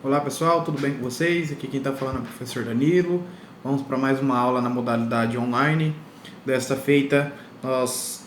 Olá pessoal, tudo bem com vocês? Aqui quem está falando é o professor Danilo. Vamos para mais uma aula na modalidade online. Desta feita, nós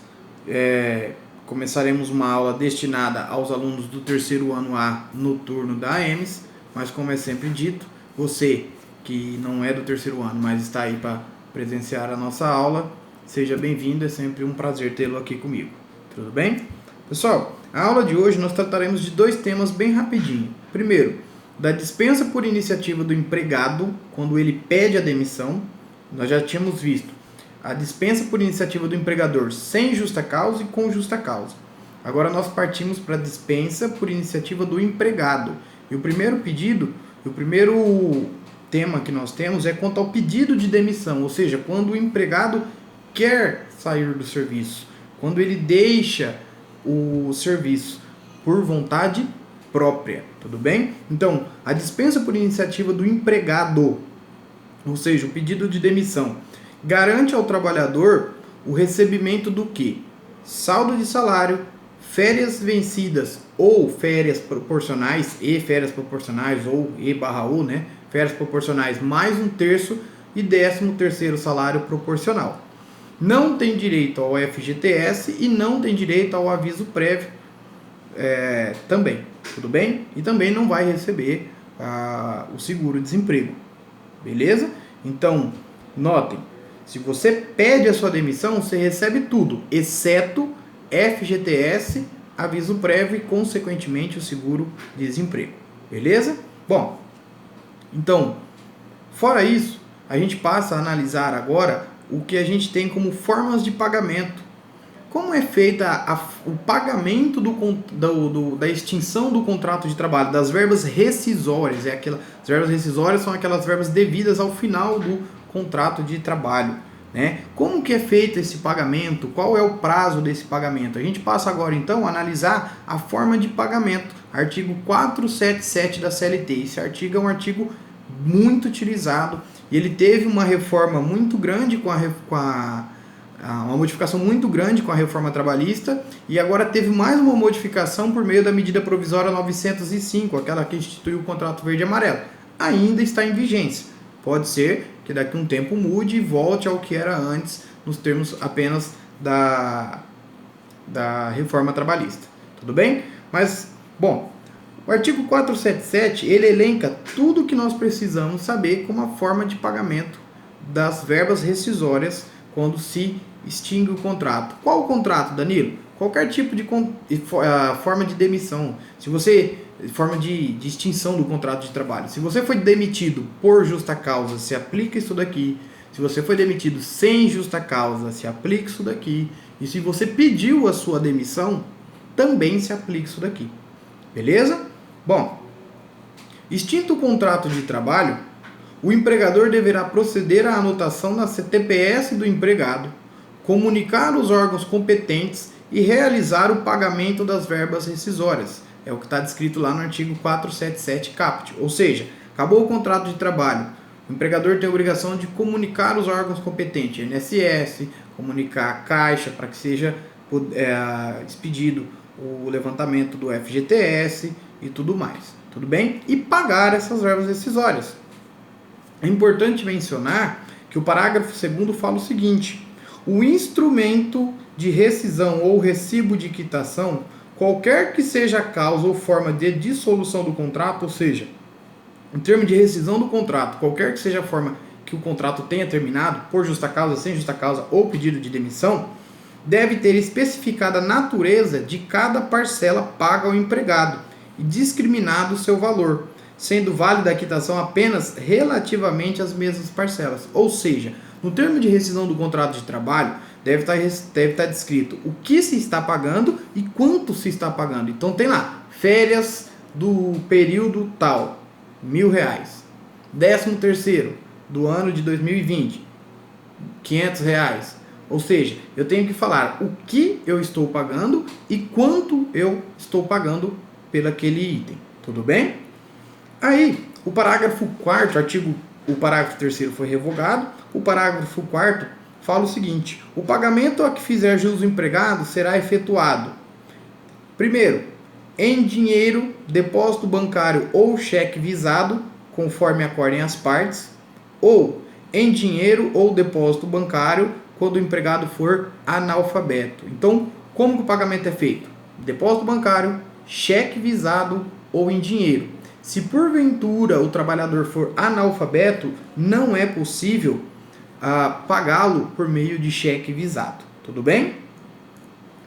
começaremos uma aula destinada aos alunos do terceiro ano A no turno da AEMS, mas como é sempre dito, você que não é do terceiro ano, mas está aí para presenciar a nossa aula, seja bem-vindo, é sempre um prazer tê-lo aqui comigo. Tudo bem? Pessoal, a aula de hoje nós trataremos de dois temas bem rapidinho. Primeiro, da dispensa por iniciativa do empregado, quando ele pede a demissão. Nós já tínhamos visto a dispensa por iniciativa do empregador sem justa causa e com justa causa. Agora nós partimos para a dispensa por iniciativa do empregado. E o primeiro pedido, o primeiro tema que nós temos é quanto ao pedido de demissão, ou seja, quando o empregado quer sair do serviço, quando ele deixa o serviço por vontade própria, tudo bem? Então, a dispensa por iniciativa do empregado, ou seja, o pedido de demissão, garante ao trabalhador o recebimento do quê? Saldo de salário, férias vencidas ou férias proporcionais, ou E/U, né? Férias proporcionais mais um terço e 13º salário proporcional. Não tem direito ao FGTS e não tem direito ao aviso prévio também, tudo bem? E também não vai receber o seguro-desemprego, beleza? Então, notem, se você pede a sua demissão, você recebe tudo, exceto FGTS, aviso prévio e, consequentemente, o seguro-desemprego, beleza? Bom, então, fora isso, a gente passa a analisar agora o que a gente tem como formas de pagamento. Como é feita o pagamento da extinção do contrato de trabalho, das verbas rescisórias? As verbas rescisórias são aquelas verbas devidas ao final do contrato de trabalho, né? Como que é feito esse pagamento? Qual é o prazo desse pagamento? A gente passa agora então a analisar a forma de pagamento, artigo 477 da CLT. Esse artigo é um artigo muito utilizado e ele teve uma reforma muito grande uma modificação muito grande com a reforma trabalhista e agora teve mais uma modificação por meio da medida provisória 905, aquela que instituiu o contrato verde e amarelo. Ainda está em vigência. Pode ser que daqui a um tempo mude e volte ao que era antes, nos termos apenas da reforma trabalhista. Tudo bem? Mas, bom, o artigo 477, ele elenca tudo o que nós precisamos saber como a forma de pagamento das verbas rescisórias quando se extingue o contrato. Qual o contrato, Danilo? Qualquer tipo de forma de demissão. Forma de extinção do contrato de trabalho. Se você foi demitido por justa causa, se aplica isso daqui. Se você foi demitido sem justa causa, se aplica isso daqui. E se você pediu a sua demissão, também se aplica isso daqui. Beleza? Bom, extinto o contrato de trabalho, o empregador deverá proceder à anotação na CTPS do empregado, comunicar os órgãos competentes e realizar o pagamento das verbas rescisórias. É o que está descrito lá no artigo 477 caput. Ou seja, acabou o contrato de trabalho, o empregador tem a obrigação de comunicar os órgãos competentes, INSS, comunicar a Caixa para que seja expedido o levantamento do FGTS e tudo mais. Tudo bem? E pagar essas verbas rescisórias. É importante mencionar que o parágrafo 2º fala o seguinte: o instrumento de rescisão ou recibo de quitação, qualquer que seja a causa ou forma de dissolução do contrato, ou seja, em termos de rescisão do contrato, qualquer que seja a forma que o contrato tenha terminado, por justa causa, sem justa causa ou pedido de demissão, deve ter especificada a natureza de cada parcela paga ao empregado e discriminado o seu valor, sendo válida a quitação apenas relativamente às mesmas parcelas. Ou seja, no termo de rescisão do contrato de trabalho, deve estar descrito o que se está pagando e quanto se está pagando. Então tem lá, férias do período tal, R$1.000. 13º do ano de 2020, R$500. Ou seja, eu tenho que falar o que eu estou pagando e quanto eu estou pagando pelo aquele item. Tudo bem? Aí, o parágrafo 4º, o parágrafo 3º foi revogado, o parágrafo 4º fala o seguinte: o pagamento a que fizer jus o empregado será efetuado. Primeiro, em dinheiro, depósito bancário ou cheque visado, conforme acordem as partes, ou em dinheiro ou depósito bancário quando o empregado for analfabeto. Então, como que o pagamento é feito? Depósito bancário, cheque visado ou em dinheiro. Se porventura o trabalhador for analfabeto, não é possível pagá-lo por meio de cheque visado. Tudo bem?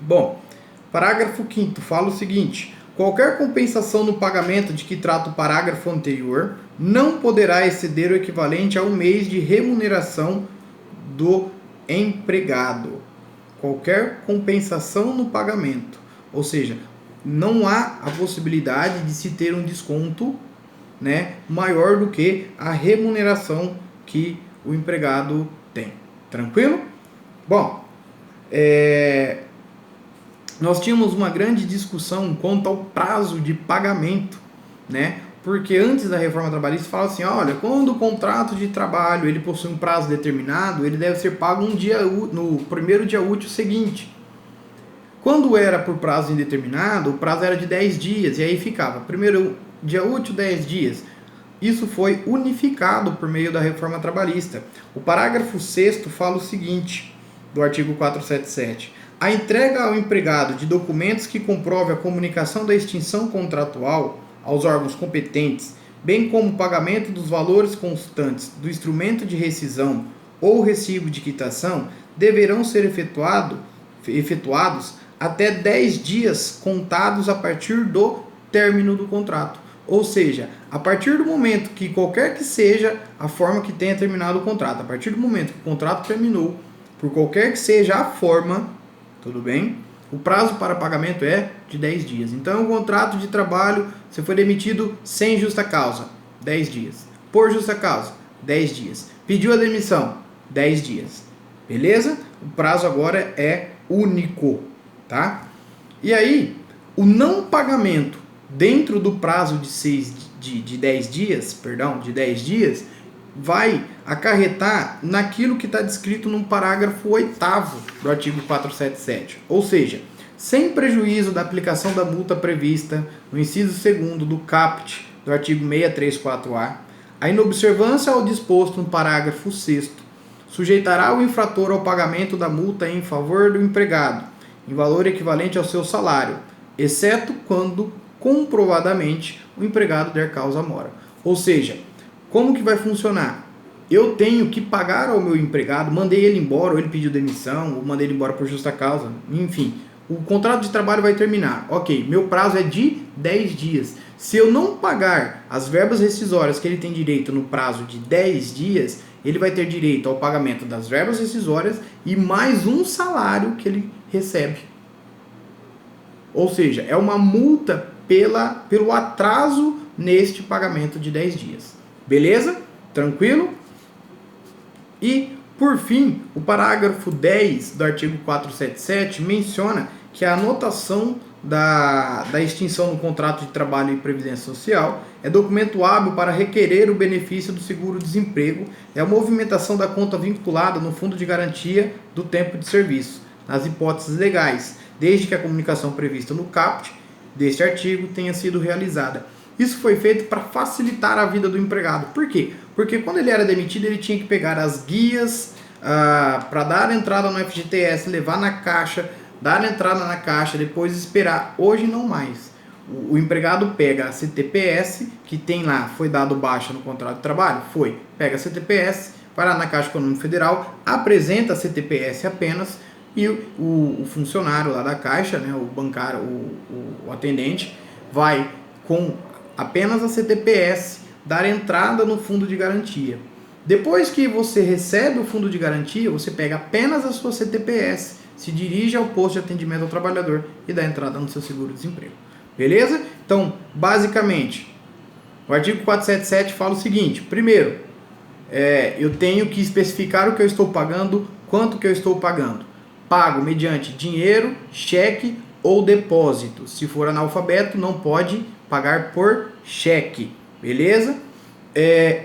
Bom, parágrafo 5º fala o seguinte: qualquer compensação no pagamento de que trata o parágrafo anterior não poderá exceder o equivalente a um mês de remuneração do empregado. Qualquer compensação no pagamento, ou seja, não há a possibilidade de se ter um desconto, né, maior do que a remuneração que o empregado tem. Tranquilo? Bom, nós tínhamos uma grande discussão quanto ao prazo de pagamento, né? Porque antes da reforma trabalhista fala assim, olha, quando o contrato de trabalho ele possui um prazo determinado, ele deve ser pago no primeiro dia útil seguinte. Quando era por prazo indeterminado, o prazo era de 10 dias, e aí ficava primeiro dia útil, 10 dias. Isso foi unificado por meio da reforma trabalhista. O parágrafo 6º fala o seguinte, do artigo 477. A entrega ao empregado de documentos que comprovem a comunicação da extinção contratual aos órgãos competentes, bem como o pagamento dos valores constantes do instrumento de rescisão ou recibo de quitação, deverão ser efetuados até 10 dias contados a partir do término do contrato. Ou seja, a partir do momento que qualquer que seja a forma que tenha terminado o contrato, a partir do momento que o contrato terminou, por qualquer que seja a forma, tudo bem? O prazo para pagamento é de 10 dias. Então, o contrato de trabalho, você foi demitido sem justa causa, 10 dias. Por justa causa, 10 dias. Pediu a demissão, 10 dias. Beleza? O prazo agora é único, tá? E aí, o não pagamento dentro do prazo de 10 dias, vai acarretar naquilo que está descrito no parágrafo 8º do artigo 477. Ou seja, sem prejuízo da aplicação da multa prevista no inciso 2º do caput do artigo 634-A, a inobservância ao disposto no parágrafo 6º sujeitará o infrator ao pagamento da multa em favor do empregado, em valor equivalente ao seu salário, exceto quando comprovadamente o empregado der causa à mora. Ou seja, como que vai funcionar? Eu tenho que pagar ao meu empregado, mandei ele embora, ou ele pediu demissão, ou mandei ele embora por justa causa, enfim. O contrato de trabalho vai terminar. Ok, meu prazo é de 10 dias. Se eu não pagar as verbas rescisórias que ele tem direito no prazo de 10 dias, ele vai ter direito ao pagamento das verbas rescisórias e mais um salário que ele recebe. Ou seja, é uma multa pelo atraso neste pagamento de 10 dias. Beleza? Tranquilo? E, por fim, o parágrafo 10 do artigo 477 menciona que a anotação da extinção do contrato de trabalho e previdência social é documento hábil para requerer o benefício do seguro-desemprego, é a movimentação da conta vinculada no fundo de garantia do tempo de serviço, nas hipóteses legais, desde que a comunicação prevista no caput deste artigo tenha sido realizada. Isso foi feito para facilitar a vida do empregado. Por quê? Porque quando ele era demitido, ele tinha que pegar as guias para dar entrada no FGTS, levar na caixa, dar entrada na caixa, depois esperar. Hoje não mais. O empregado pega a CTPS, que tem lá, foi dado baixa no contrato de trabalho? Foi. Pega a CTPS, vai lá na Caixa Econômica Federal, apresenta a CTPS apenas, e o funcionário lá da Caixa, né, o bancário, o atendente, vai com apenas a CTPS dar entrada no fundo de garantia. Depois que você recebe o fundo de garantia, você pega apenas a sua CTPS, se dirige ao posto de atendimento ao trabalhador e dá entrada no seu seguro-desemprego. Beleza? Então, basicamente, o artigo 477 fala o seguinte: primeiro, eu tenho que especificar o que eu estou pagando, quanto que eu estou pagando. Pago mediante dinheiro, cheque ou depósito. Se for analfabeto, não pode pagar por cheque. Beleza?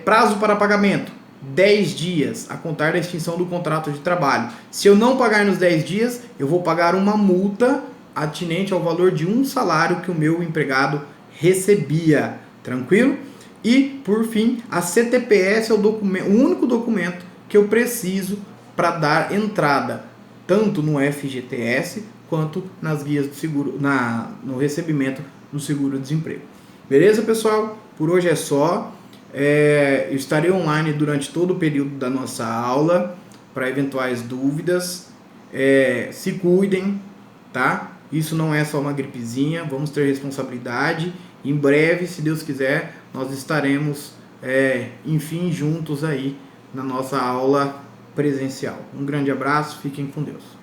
Prazo para pagamento: 10 dias, a contar da extinção do contrato de trabalho. Se eu não pagar nos 10 dias, eu vou pagar uma multa atinente ao valor de um salário que o meu empregado recebia. Tranquilo? E, por fim, a CTPS é o único documento que eu preciso para dar entrada, tanto no FGTS quanto nas guias do seguro, no recebimento do seguro-desemprego. Beleza, pessoal? Por hoje é só. Eu estarei online durante todo o período da nossa aula para eventuais dúvidas. Se cuidem, tá? Isso não é só uma gripezinha, vamos ter responsabilidade. Em breve, se Deus quiser, nós estaremos, enfim, juntos aí na nossa aula presencial. Um grande abraço, fiquem com Deus.